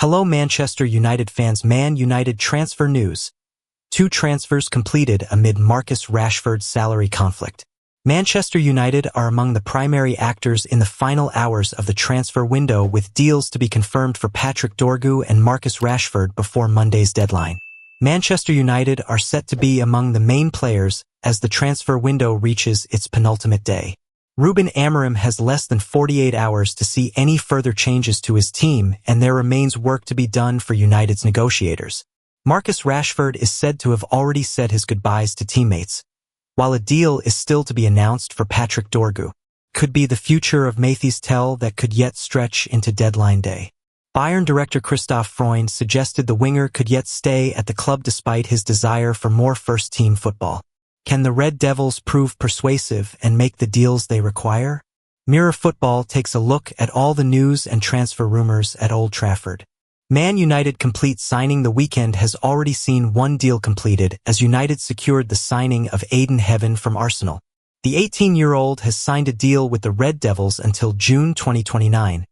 Hello Manchester United fans. Man United transfer news. 2 transfers completed amid Marcus Rashford's salary conflict. Manchester United are among the primary actors in the final hours of the transfer window, with deals to be confirmed for Patrick Dorgu and Marcus Rashford before Monday's deadline. Manchester United are set to be among the main players as the transfer window reaches its penultimate day. Ruben Amorim has less than 48 hours to see any further changes to his team, and there remains work to be done for United's negotiators. Marcus Rashford is said to have already said his goodbyes to teammates, while a deal is still to be announced for Patrick Dorgu. Could be the future of Mathys Tel that could yet stretch into deadline day. Bayern director Christoph Freund suggested the winger could yet stay at the club despite his desire for more first-team football. Can the Red Devils prove persuasive and make the deals they require? Mirror Football takes a look at all the news and transfer rumors at Old Trafford. Man United complete signing. The weekend has already seen one deal completed as United secured the signing of Aiden Heaven from Arsenal. The 18-year-old has signed a deal with the Red Devils until June 2029,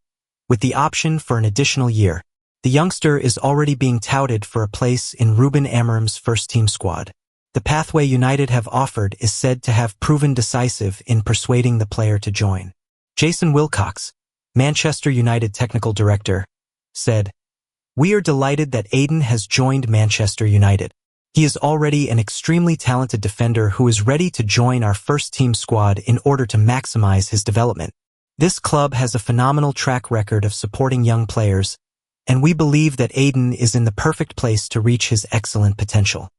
with the option for an additional year. The youngster is already being touted for a place in Ruben Amorim's first-team squad. The pathway United have offered is said to have proven decisive in persuading the player to join. Jason Wilcox, Manchester United technical director, said, "We are delighted that Aiden has joined Manchester United. He is already an extremely talented defender who is ready to join our first-team squad in order to maximize his development. This club has a phenomenal track record of supporting young players, and we believe that Aiden is in the perfect place to reach his excellent potential."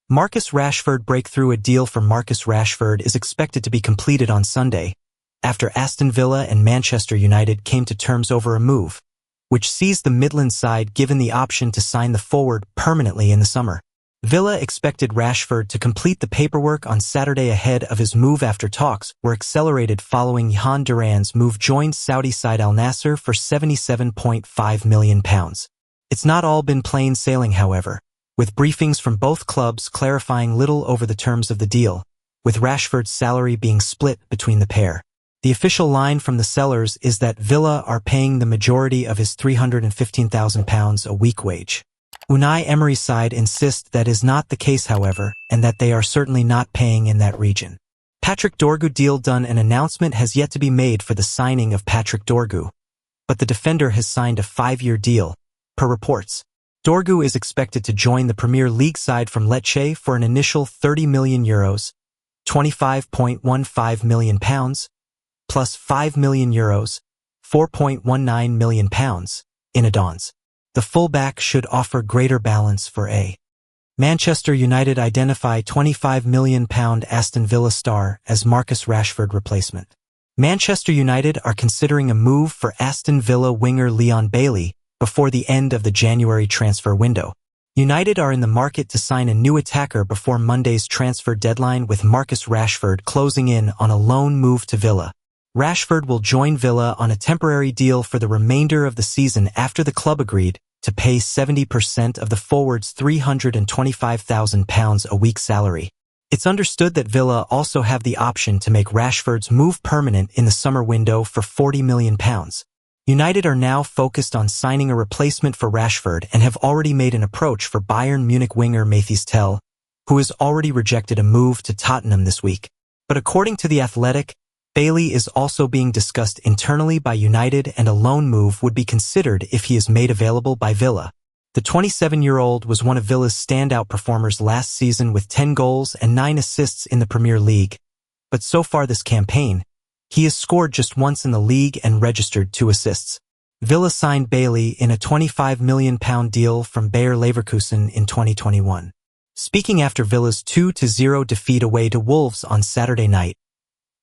Marcus Rashford breakthrough. A deal for Marcus Rashford is expected to be completed on Sunday, after Aston Villa and Manchester United came to terms over a move, which sees the Midland side given the option to sign the forward permanently in the summer. Villa expected Rashford to complete the paperwork on Saturday ahead of his move after talks were accelerated following Yhan Duran's move joined Saudi side Al Nassr for £77.5 million. It's not all been plain sailing, however, with briefings from both clubs clarifying little over the terms of the deal, with Rashford's salary being split between the pair. The official line from the sellers is that Villa are paying the majority of his £315,000 a week wage. Unai Emery's side insist that is not the case, however, and that they are certainly not paying in that region. Patrick Dorgu deal done. An announcement has yet to be made for the signing of Patrick Dorgu, but the defender has signed a 5-year deal, per reports. Dorgu is expected to join the Premier League side from Lecce for an initial €30 million, £25.15 million, plus €5 million, £4.19 million, in add-ons. The fullback should offer greater balance for a. Manchester United identify £25 million Aston Villa star as Marcus Rashford replacement. Manchester United are considering a move for Aston Villa winger Leon Bailey before the end of the January transfer window. United are in the market to sign a new attacker before Monday's transfer deadline, with Marcus Rashford closing in on a loan move to Villa. Rashford will join Villa on a temporary deal for the remainder of the season after the club agreed to pay 70% of the forward's £325,000 a week salary. It's understood that Villa also have the option to make Rashford's move permanent in the summer window for £40 million. United are now focused on signing a replacement for Rashford and have already made an approach for Bayern Munich winger Mathys Tel, who has already rejected a move to Tottenham this week. But according to The Athletic, Bailey is also being discussed internally by United, and a loan move would be considered if he is made available by Villa. The 27-year-old was one of Villa's standout performers last season with 10 goals and 9 assists in the Premier League, but so far this campaign, he has scored just once in the league and registered 2 assists. Villa signed Bailey in a £25 million deal from Bayer Leverkusen in 2021. Speaking after Villa's 2-0 defeat away to Wolves on Saturday night,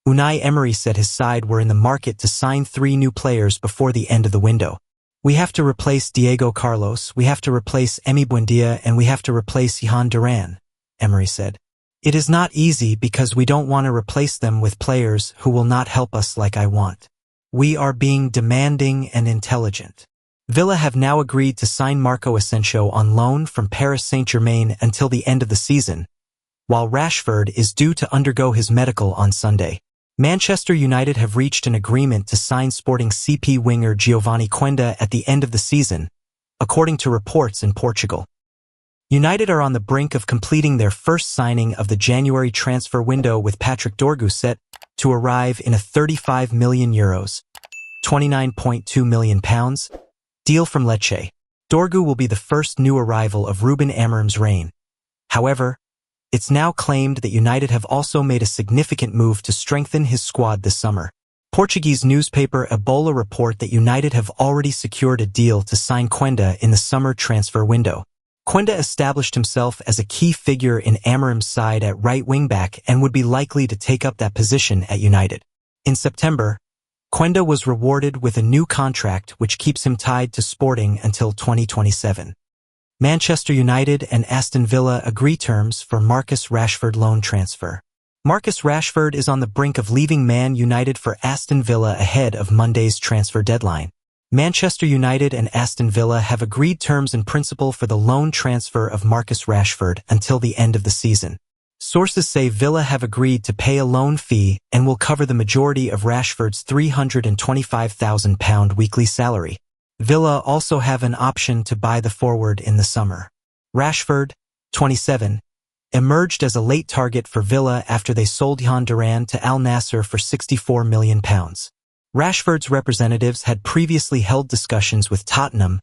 Unai Emery said his side were in the market to sign 3 new players before the end of the window. "We have to replace Diego Carlos, we have to replace Emi Buendia, and we have to replace Yhan Duran," Emery said. "It is not easy because we don't want to replace them with players who will not help us like I want. We are being demanding and intelligent." Villa have now agreed to sign Marco Asensio on loan from Paris Saint-Germain until the end of the season, while Rashford is due to undergo his medical on Sunday. Manchester United have reached an agreement to sign Sporting CP winger Giovanni Quenda at the end of the season, according to reports in Portugal. United are on the brink of completing their first signing of the January transfer window, with Patrick Dorgu set to arrive in a €35 million, £29.2 million deal from Lecce. Dorgu will be the first new arrival of Ruben Amorim's reign. However, it's now claimed that United have also made a significant move to strengthen his squad this summer. Portuguese newspaper Ebola report that United have already secured a deal to sign Quenda in the summer transfer window. Quenda established himself as a key figure in Amorim's side at right wing-back and would be likely to take up that position at United. In September, Quenda was rewarded with a new contract which keeps him tied to Sporting until 2027. Manchester United and Aston Villa agree terms for Marcus Rashford loan transfer. Marcus Rashford is on the brink of leaving Man United for Aston Villa ahead of Monday's transfer deadline. Manchester United and Aston Villa have agreed terms in principle for the loan transfer of Marcus Rashford until the end of the season. Sources say Villa have agreed to pay a loan fee and will cover the majority of Rashford's £325,000 weekly salary. Villa also have an option to buy the forward in the summer. Rashford, 27, emerged as a late target for Villa after they sold Jhon Duran to Al Nassr for £64 million. Rashford's representatives had previously held discussions with Tottenham,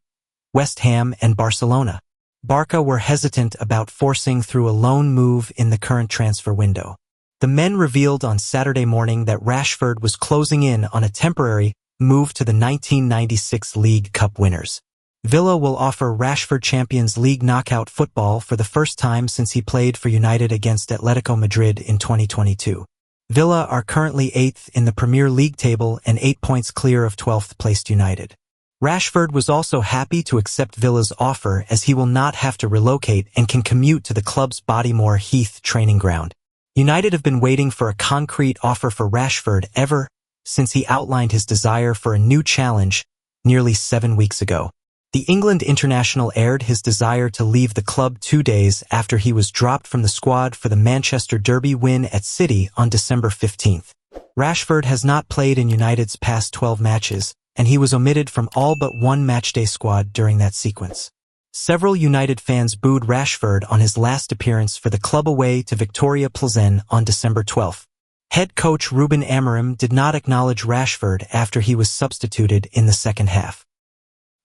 West Ham, and Barcelona. Barca were hesitant about forcing through a loan move in the current transfer window. The men revealed on Saturday morning that Rashford was closing in on a temporary move to the 1996 League Cup winners. Villa will offer Rashford Champions League knockout football for the first time since he played for United against Atletico Madrid in 2022. Villa are currently 8th in the Premier League table and 8 points clear of 12th-placed United. Rashford was also happy to accept Villa's offer as he will not have to relocate and can commute to the club's Bodymore Heath training ground. United have been waiting for a concrete offer for Rashford ever since he outlined his desire for a new challenge nearly 7 weeks ago. The England international aired his desire to leave the club 2 days after he was dropped from the squad for the Manchester Derby win at City on December 15th. Rashford has not played in United's past 12 matches, and he was omitted from all but one matchday squad during that sequence. Several United fans booed Rashford on his last appearance for the club away to Victoria Plzen on December 12th. Head coach Ruben Amorim did not acknowledge Rashford after he was substituted in the second half.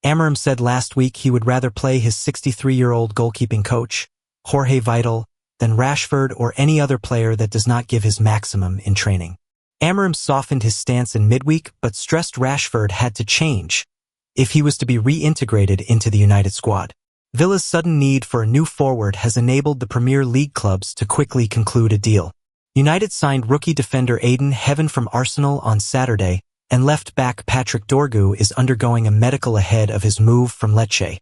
Amorim said last week he would rather play his 63-year-old goalkeeping coach, Jorge Vidal, than Rashford or any other player that does not give his maximum in training. Amorim softened his stance in midweek but stressed Rashford had to change if he was to be reintegrated into the United squad. Villa's sudden need for a new forward has enabled the Premier League clubs to quickly conclude a deal. United signed rookie defender Aiden Heaven from Arsenal on Saturday, and left-back Patrick Dorgu is undergoing a medical ahead of his move from Lecce.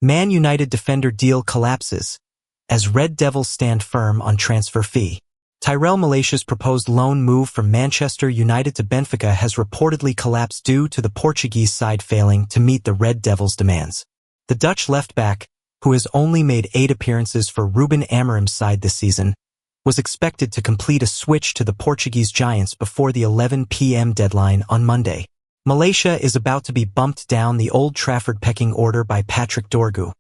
Man United defender deal collapses as Red Devils stand firm on transfer fee. Tyrell Malacia's proposed loan move from Manchester United to Benfica has reportedly collapsed due to the Portuguese side failing to meet the Red Devils' demands. The Dutch left-back, who has only made 8 appearances for Ruben Amorim's side this season, was expected to complete a switch to the Portuguese Giants before the 11 p.m. deadline on Monday. Malacia is about to be bumped down the Old Trafford pecking order by Patrick Dorgu,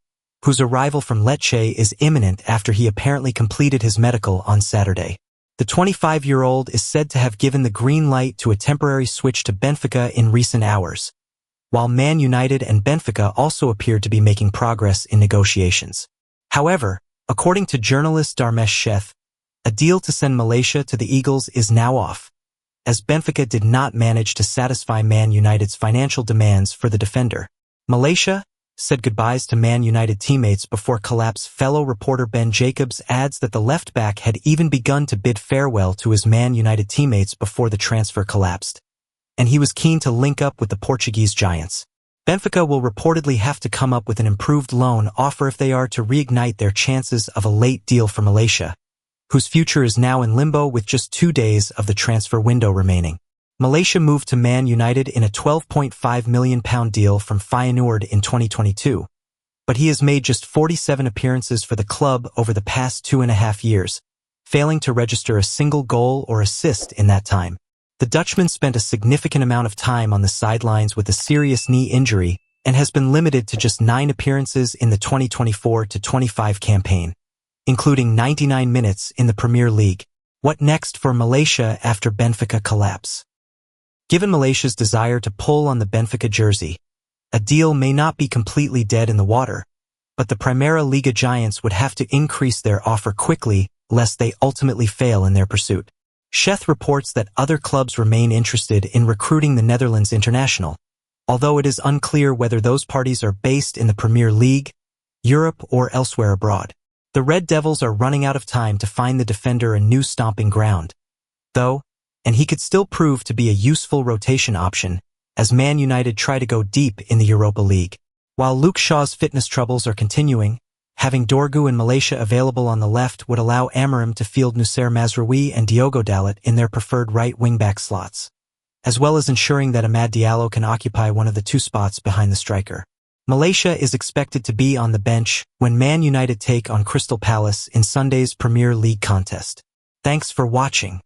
whose arrival from Lecce is imminent after he apparently completed his medical on Saturday. The 25-year-old is said to have given the green light to a temporary switch to Benfica in recent hours, while Man United and Benfica also appeared to be making progress in negotiations. However, according to journalist Dharmesh Sheth, a deal to send Malacia to the Eagles is now off, as Benfica did not manage to satisfy Man United's financial demands for the defender. Malacia said goodbyes to Man United teammates before collapse. Fellow reporter Ben Jacobs adds that the left-back had even begun to bid farewell to his Man United teammates before the transfer collapsed, and he was keen to link up with the Portuguese Giants. Benfica will reportedly have to come up with an improved loan offer if they are to reignite their chances of a late deal for Malacia, whose future is now in limbo with just 2 days of the transfer window remaining. Malacia moved to Man United in a £12.5 million deal from Feyenoord in 2022, but he has made just 47 appearances for the club over the past 2.5 years, failing to register a single goal or assist in that time. The Dutchman spent a significant amount of time on the sidelines with a serious knee injury and has been limited to just 9 appearances in the 2024-25 campaign, including 99 minutes in the Premier League. What next for Malaysia after Benfica collapse? Given Malaysia's desire to pull on the Benfica jersey, a deal may not be completely dead in the water, but the Primera Liga giants would have to increase their offer quickly lest they ultimately fail in their pursuit. Sheth reports that other clubs remain interested in recruiting the Netherlands international, although it is unclear whether those parties are based in the Premier League, Europe, or elsewhere abroad. The Red Devils are running out of time to find the defender a new stomping ground, though, and he could still prove to be a useful rotation option as Man United try to go deep in the Europa League. While Luke Shaw's fitness troubles are continuing, having Dorgu and Malaysia available on the left would allow Amorim to field Nussair Mazraoui and Diogo Dalot in their preferred right wing-back slots, as well as ensuring that Amad Diallo can occupy one of the 2 spots behind the striker. Malaysia is expected to be on the bench when Man United take on Crystal Palace in Sunday's Premier League contest. Thanks for watching.